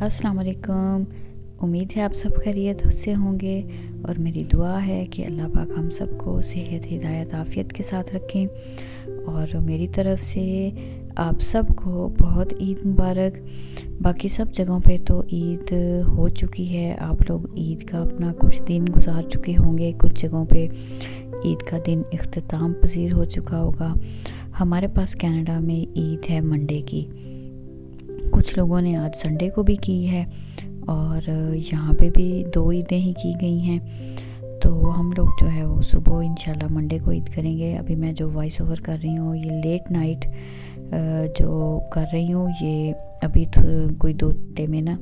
अस्सलाम वालेकुम। उम्मीद है आप सब खैरियत से होंगे और मेरी दुआ है कि अल्लाह पाक हम सबको सेहत, हिदायत, आफ़ियत के साथ रखें। और मेरी तरफ़ से आप सबको बहुत ईद मुबारक। बाकी सब जगहों पे तो ईद हो चुकी है, आप लोग ईद का अपना कुछ दिन गुजार चुके होंगे, कुछ जगहों पे ईद का दिन इख्तिताम पज़ीर हो चुका होगा। हमारे पास कनाडा में ईद है मंडे की, कुछ लोगों ने आज संडे को भी की है और यहाँ पे भी 2 ईदें ही की गई हैं। तो हम लोग जो है वो सुबह इंशाल्लाह मंडे को ईद करेंगे। अभी मैं जो वॉइस ओवर कर रही हूँ ये लेट नाइट जो कर रही हूँ, ये अभी कोई 2 घंटे में ना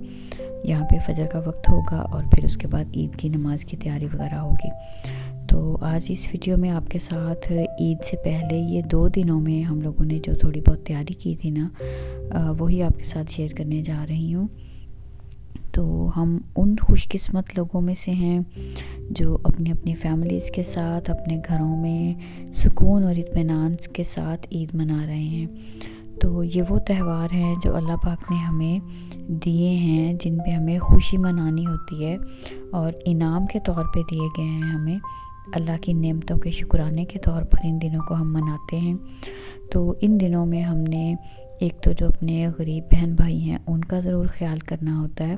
यहाँ पे फजर का वक्त होगा और फिर उसके बाद ईद की नमाज़ की तैयारी वगैरह होगी। तो आज इस वीडियो में आपके साथ ईद से पहले ये 2 दिनों में हम लोगों ने जो थोड़ी बहुत तैयारी की थी ना, वही आपके साथ शेयर करने जा रही हूँ। तो हम उन खुशकिस्मत लोगों में से हैं जो अपनी अपनी फैमिलीज़ के साथ अपने घरों में सुकून और इत्मीनान के साथ ईद मना रहे हैं। तो ये वो त्यौहार हैं जो अल्लाह पाक ने हमें दिए हैं, जिन पे हमें खुशी मनानी होती है और इनाम के तौर पे दिए गए हैं हमें। अल्लाह की नेमतों के शुक्राने के तौर पर इन दिनों को हम मनाते हैं। तो इन दिनों में हमने एक तो जो अपने गरीब बहन भाई हैं उनका ज़रूर ख्याल करना होता है।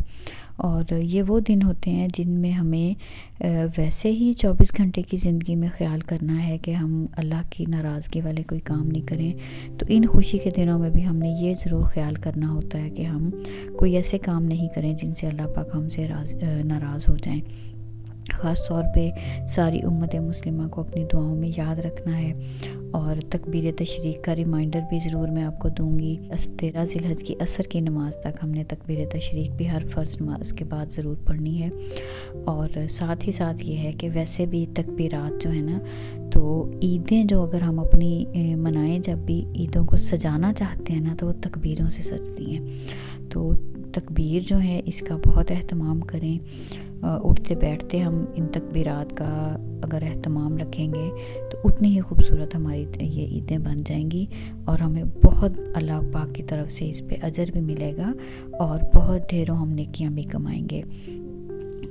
और ये वो दिन होते हैं जिनमें हमें वैसे ही 24 घंटे की ज़िंदगी में ख्याल करना है कि हम अल्लाह की नाराज़गी वाले कोई काम नहीं करें। तो इन खुशी के दिनों में भी हमने ये ज़रूर ख्याल करना होता है कि हम कोई ऐसे काम नहीं करें जिनसे अल्लाह पाक हमसे नाराज़ हो जाएं। ख़ास तौर पे सारी उम्मत मुस्लिमा को अपनी दुआओं में याद रखना है। और तकबीर तशरीक़ का रिमाइंडर भी ज़रूर मैं आपको दूंगी। 13 ज़िलहज की असर की नमाज़ तक हमने तकबीर तशरीक़ भी हर फ़र्ज़ नमाज के बाद ज़रूर पढ़नी है। और साथ ही साथ ये है कि वैसे भी तकबीरात जो है ना, तो ईदें जो अगर हम अपनी मनाएं, जब भी ईदों को सजाना चाहते हैं ना, तो वो तकबीरों से सजती हैं। तो तकबीर जो है इसका बहुत एहतमाम करें। उठते बैठते हम इन तकबीरात का अगर एहतमाम रखेंगे तो उतनी ही खूबसूरत हमारी ये ईदें बन जाएंगी और हमें बहुत अल्लाह पाक की तरफ से इस पे अजर भी मिलेगा और बहुत ढेरों हम नेकियां भी कमाएंगे।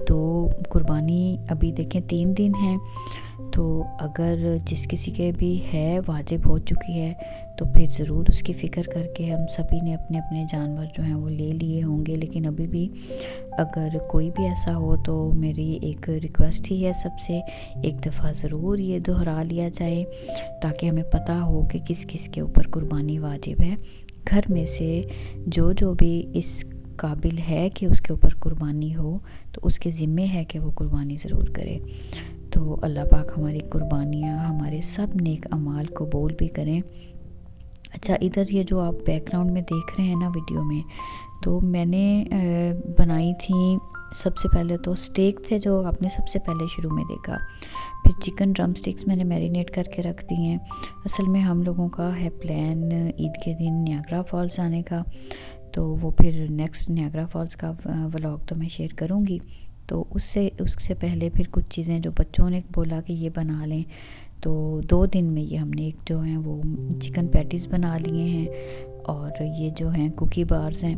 तो कुर्बानी अभी देखें 3 दिन हैं, तो अगर जिस किसी के भी है वाजिब हो चुकी है तो फिर ज़रूर उसकी फ़िक्र करके हम सभी ने अपने अपने जानवर जो हैं वो ले लिए होंगे। लेकिन अभी भी अगर कोई भी ऐसा हो तो मेरी एक रिक्वेस्ट ही है सबसे, एक दफ़ा ज़रूर ये दोहरा लिया जाए ताकि हमें पता हो कि किस किस के ऊपर कुर्बानी वाजिब है। घर में से जो भी इस काबिल है कि उसके ऊपर कुर्बानी हो तो उसके ज़िम्मे है कि वो कुर्बानी ज़रूर करे। तो अल्लाह पाक हमारी कुर्बानियाँ, हमारे सब नेक अमाल कबूल भी करें। अच्छा, इधर ये जो आप बैकग्राउंड में देख रहे हैं ना वीडियो में, तो मैंने बनाई थी सबसे पहले तो स्टेक थे जो आपने सबसे पहले शुरू में देखा। फिर चिकन ड्रम स्टिक्स मैंने मैरिनेट करके रख दी हैं। असल में हम लोगों का है प्लान ईद के दिन नियाग्रा फॉल्स आने का, तो वो फिर नेक्स्ट नियाग्रा फॉल्स का व्लॉग तो मैं शेयर करूँगी। तो उससे पहले फिर कुछ चीज़ें जो बच्चों ने बोला कि ये बना लें, तो 2 दिन में ये हमने एक जो है वो चिकन पैटीज़ बना लिए हैं और ये जो हैं कुकी बार्स हैं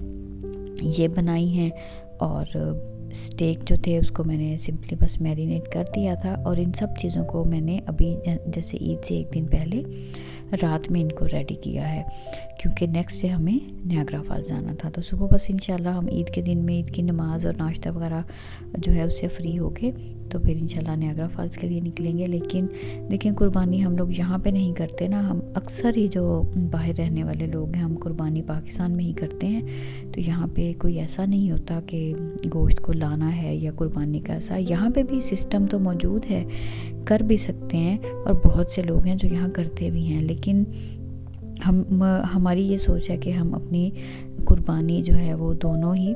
ये बनाई हैं। और स्टेक जो थे उसको मैंने सिंपली बस मैरिनेट कर दिया था। और इन सब चीज़ों को मैंने अभी जैसे ईद से 1 दिन पहले रात में इनको रेडी किया है, क्योंकि नेक्स्ट डे हमें नियाग्रा फॉल्स जाना था। तो सुबह बस इंशाल्लाह हम ईद के दिन में ईद की नमाज़ और नाश्ता वगैरह जो है उससे फ्री होके तो फिर इंशाल्लाह नियाग्रा फॉल्स के लिए निकलेंगे। लेकिन देखिए, कुर्बानी हम लोग यहाँ पे नहीं करते ना, हम अक्सर ही जो बाहर रहने वाले लोग हैं हम कुर्बानी पाकिस्तान में ही करते हैं। तो यहाँ पे कोई ऐसा नहीं होता कि गोश्त को लाना है या कुर्बानी का, ऐसा यहाँ पे भी सिस्टम तो मौजूद है, कर भी सकते हैं और बहुत से लोग हैं जो यहाँ करते भी हैं। लेकिन हमारी ये सोच है कि हम अपनी कुर्बानी जो है वो दोनों ही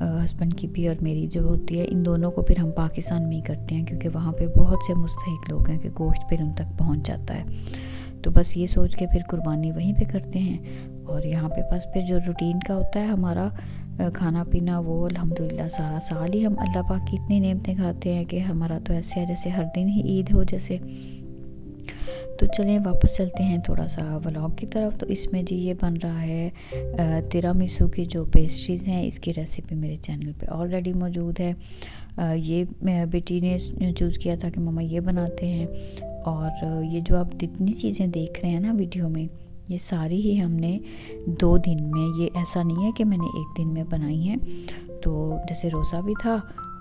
हस्बैंड की भी और मेरी जो होती है, इन दोनों को फिर हम पाकिस्तान में ही करते हैं, क्योंकि वहाँ पे बहुत से मुस्तहिक लोग हैं कि गोश्त फिर उन तक पहुँच जाता है। तो बस ये सोच के फिर कुर्बानी वहीं पे करते हैं। और यहाँ पे बस फिर जो रूटीन का होता है हमारा खाना पीना, वो अल्हम्दुलिल्लाह सारा साल ही हम अल्लाह पाक की इतनी नेमतें खाते हैं कि हमारा तो ऐसे है जैसे हर दिन ही ईद हो जैसे। تو چلیں واپس چلتے ہیں تھوڑا سا ولاگ کی طرف. تو اس میں جی یہ بن رہا ہے تیرامیسو کی جو پیسٹریز ہیں. اس کی ریسیپی میرے چینل پہ آلریڈی موجود ہے. یہ بیٹی نے چوز کیا تھا کہ ماما یہ بناتے ہیں. اور یہ جو آپ جتنی چیزیں دیکھ رہے ہیں نا ویڈیو میں، یہ ساری ہی ہم نے 2 دن میں، یہ ایسا نہیں ہے کہ میں نے 1 دن میں بنائی ہیں. تو جیسے روزہ بھی تھا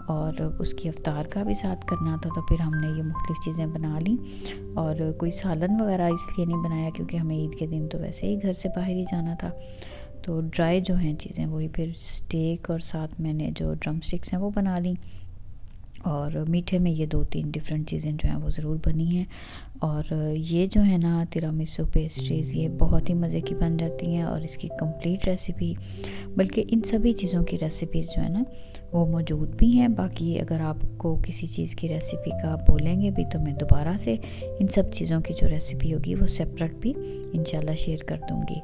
اور اس کی افطار کا بھی ساتھ کرنا تھا، تو پھر ہم نے یہ مختلف چیزیں بنا لیں. اور کوئی سالن وغیرہ اس لیے نہیں بنایا کیونکہ ہمیں عید کے دن تو ویسے ہی گھر سے باہر ہی جانا تھا. تو ڈرائی جو ہیں چیزیں وہی پھر اسٹیک اور ساتھ میں نے جو ڈرم سٹکس ہیں وہ بنا لیں. اور میٹھے میں یہ 2-3 ڈیفرنٹ چیزیں جو ہیں وہ ضرور بنی ہیں. اور یہ جو ہے نا تیرامیسو پیسٹریز، یہ بہت ہی مزے کی بن جاتی ہیں. اور اس کی کمپلیٹ ریسیپی، بلکہ ان سبھی چیزوں کی ریسیپیز جو ہے نا وہ موجود بھی ہیں. باقی اگر آپ کو کسی چیز کی ریسیپی کا بولیں گے بھی تو میں دوبارہ سے ان سب چیزوں کی جو ریسیپی ہوگی وہ سیپریٹ بھی انشاءاللہ شیئر کر دوں گی.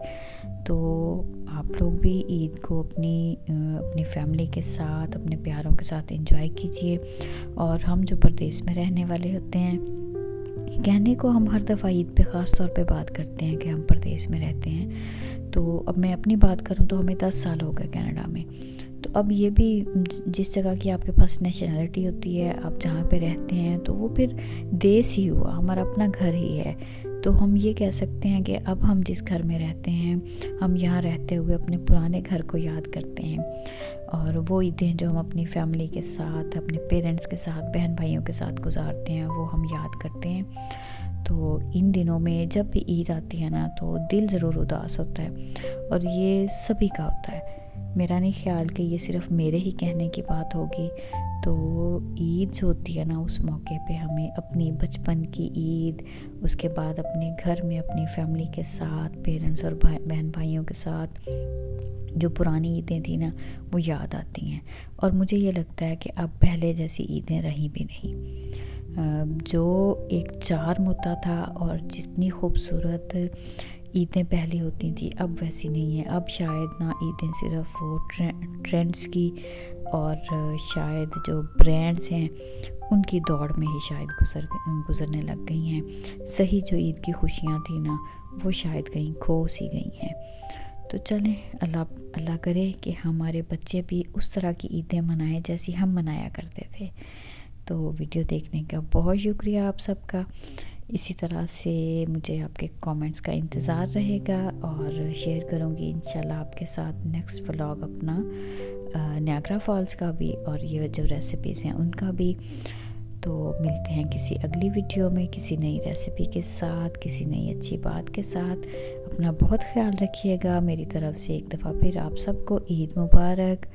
تو آپ لوگ بھی عید کو اپنی فیملی کے ساتھ، اپنے پیاروں کے ساتھ انجوائے کیجئے. اور ہم جو پردیس میں رہنے والے ہوتے ہیں، کہنے کو ہم ہر دفعہ عید پہ خاص طور پہ بات کرتے ہیں کہ ہم پردیس میں رہتے ہیں. تو اب میں اپنی بات کروں تو ہمیں 10 سال ہو گئے کینیڈا میں. تو اب یہ بھی جس جگہ کی آپ کے پاس نیشنلٹی ہوتی ہے، آپ جہاں پہ رہتے ہیں، تو وہ پھر دیس ہی ہوا، ہمارا اپنا گھر ہی ہے. تو ہم یہ کہہ سکتے ہیں کہ اب ہم جس گھر میں رہتے ہیں، ہم یہاں رہتے ہوئے اپنے پرانے گھر کو یاد کرتے ہیں. اور وہ عیدیں جو ہم اپنی فیملی کے ساتھ، اپنے پیرنٹس کے ساتھ، بہن بھائیوں کے ساتھ گزارتے ہیں، وہ ہم یاد کرتے ہیں. تو ان دنوں میں جب بھی عید آتی ہے نا تو دل ضرور اداس ہوتا ہے، اور یہ سبھی کا ہوتا ہے. میرا نہیں خیال کہ یہ صرف میرے ہی کہنے کی بات ہوگی. تو عید جو ہوتی ہے نا، اس موقع پہ ہمیں اپنی بچپن کی عید، اس کے بعد اپنے گھر میں اپنی فیملی کے ساتھ، پیرنٹس اور بہن بھائیوں کے ساتھ جو پرانی عیدیں تھیں نا وہ یاد آتی ہیں. اور مجھے یہ لگتا ہے کہ اب پہلے جیسی عیدیں رہیں بھی نہیں. جو ایک چارم ہوتا تھا اور جتنی خوبصورت عیدیں پہلے ہوتی تھیں اب ویسی نہیں ہیں. اب شاید نہ عیدیں صرف وہ ٹرینڈز کی اور شاید جو برانڈز ہیں ان کی دوڑ میں ہی شاید گزرنے لگ گئی ہیں. صحیح جو عید کی خوشیاں تھیں نا وہ شاید کہیں کھو سی گئی ہیں. تو چلیں اللہ کرے کہ ہمارے بچے بھی اس طرح کی عیدیں منائیں جیسی ہم منایا کرتے تھے. تو ویڈیو دیکھنے کا بہت شکریہ آپ سب کا. اسی طرح سے مجھے آپ کے کامنٹس کا انتظار رہے گا، اور شیئر کروں گی انشاءاللہ آپ کے ساتھ نیکسٹ ولاگ اپنا نیاگرا فالز کا بھی، اور یہ جو ریسیپیز ہیں ان کا بھی. تو ملتے ہیں کسی اگلی ویڈیو میں کسی نئی ریسیپی کے ساتھ، کسی نئی اچھی بات کے ساتھ. اپنا بہت خیال رکھیے گا. میری طرف سے ایک دفعہ پھر آپ سب کو عید مبارک.